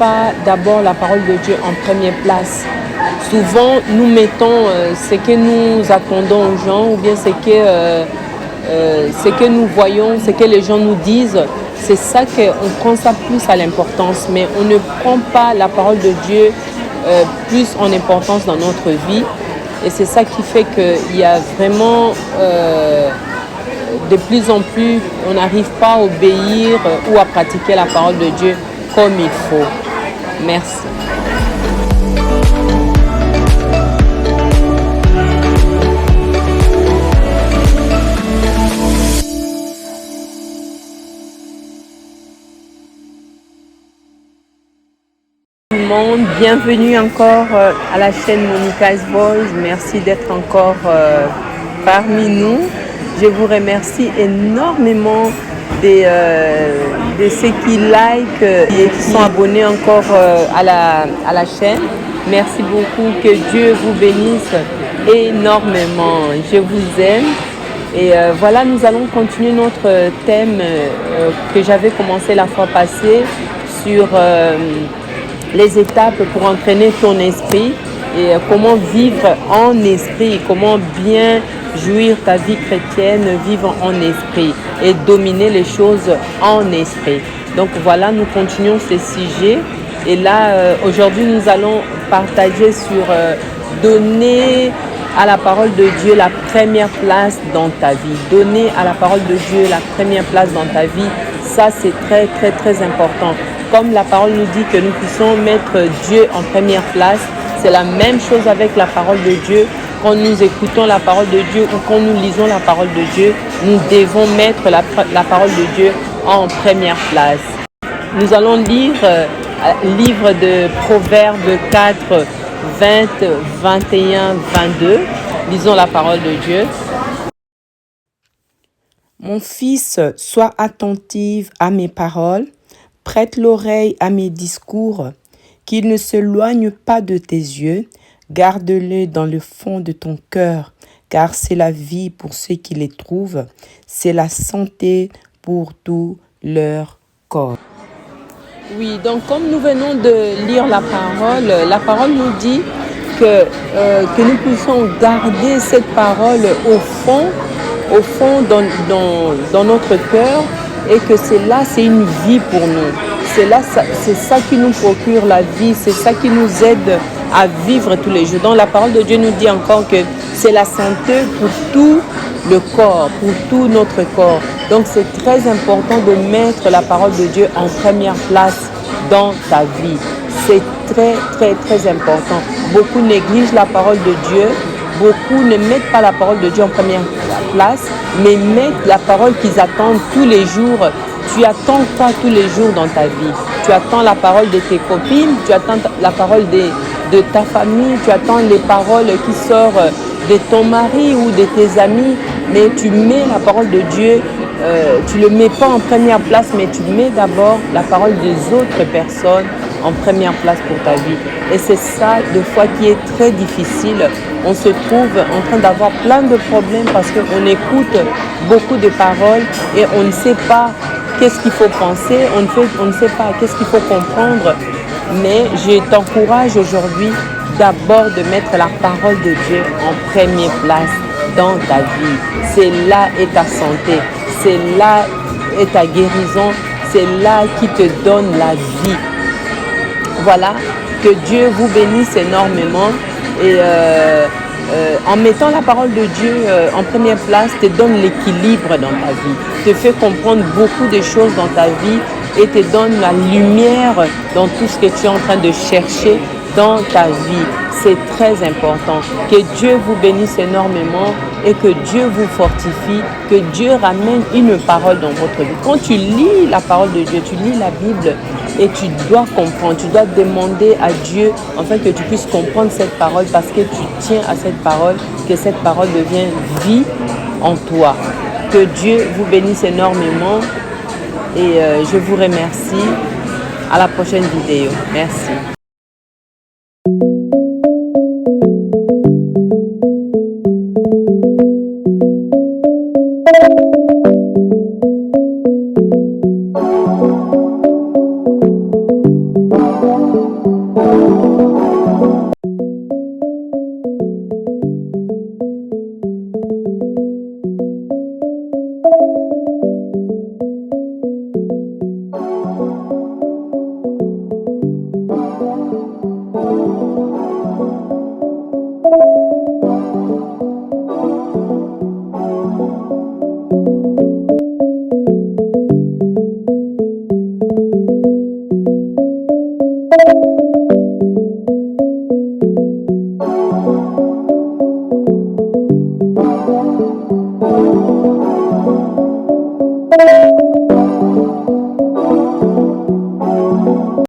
pas d'abord la parole de Dieu en première place. Souvent, nous mettons ce que nous attendons aux gens ou bien ce que nous voyons, ce que les gens nous disent. C'est ça qu'on prend ça plus à l'importance, mais on ne prend pas la parole de Dieu plus en importance dans notre vie. Et c'est ça qui fait qu'il y a vraiment de plus en plus, on n'arrive pas à obéir ou à pratiquer la parole de Dieu comme il faut. Merci. Bienvenue encore à la chaîne Monica's Voice. Merci d'être encore parmi nous. Je vous remercie énormément de ceux qui like et qui sont abonnés encore à la chaîne. Merci beaucoup. Que Dieu vous bénisse énormément. Je vous aime. Et voilà, nous allons continuer notre thème que j'avais commencé la fois passée sur les étapes pour entraîner ton esprit et comment vivre en esprit, comment bien jouir ta vie chrétienne, vivre en esprit et dominer les choses en esprit. Donc voilà, nous continuons ce sujet et là aujourd'hui nous allons partager sur donner à la parole de Dieu la première place dans ta vie. Donner à la parole de Dieu la première place dans ta vie, ça c'est très très très important. Comme la parole nous dit que nous puissions mettre Dieu en première place, c'est la même chose avec la parole de Dieu. Quand nous écoutons la parole de Dieu ou quand nous lisons la parole de Dieu, nous devons mettre la parole de Dieu en première place. Nous allons lire livre de Proverbes 4, 20, 21, 22. Lisons la parole de Dieu. Mon fils, sois attentive à mes paroles. Prête l'oreille à mes discours, qu'ils ne s'éloignent pas de tes yeux, garde-les dans le fond de ton cœur, car c'est la vie pour ceux qui les trouvent, c'est la santé pour tout leur corps. Oui, donc comme nous venons de lire la parole nous dit que nous puissions garder cette parole au fond dans notre cœur, et que c'est une vie pour nous. C'est ça qui nous procure la vie, c'est ça qui nous aide à vivre tous les jours. Donc la parole de Dieu nous dit encore que c'est la santé pour tout le corps, pour tout notre corps. Donc c'est très important de mettre la parole de Dieu en première place dans ta vie. C'est très très très important. Beaucoup négligent la parole de Dieu. Beaucoup ne mettent pas la parole de Dieu en première place, mais mettent la parole qu'ils attendent tous les jours. Tu attends quoi tous les jours dans ta vie? Tu attends la parole de tes copines, tu attends la parole de ta famille, tu attends les paroles qui sortent de ton mari ou de tes amis, mais tu mets la parole de Dieu, tu ne le mets pas en première place, mais tu mets d'abord la parole des autres personnes en première place pour ta vie. Et c'est ça, des fois, qui est très difficile. On se trouve en train d'avoir plein de problèmes parce qu'on écoute beaucoup de paroles et on ne sait pas qu'est-ce qu'il faut penser, on ne sait pas qu'est-ce qu'il faut comprendre. Mais je t'encourage aujourd'hui d'abord de mettre la parole de Dieu en première place dans ta vie. C'est là est ta santé, c'est là est ta guérison, c'est là qui te donne la vie. Voilà, que Dieu vous bénisse énormément et en mettant la parole de Dieu en première place, te donne l'équilibre dans ta vie, te fait comprendre beaucoup de choses dans ta vie et te donne la lumière dans tout ce que tu es en train de chercher dans ta vie. C'est très important. Que Dieu vous bénisse énormément et que Dieu vous fortifie, que Dieu ramène une parole dans votre vie. Quand tu lis la parole de Dieu, tu lis la Bible et tu dois comprendre, tu dois demander à Dieu afin que tu puisses comprendre cette parole parce que tu tiens à cette parole, que cette parole devienne vie en toi. Que Dieu vous bénisse énormément et je vous remercie. À la prochaine vidéo. Merci.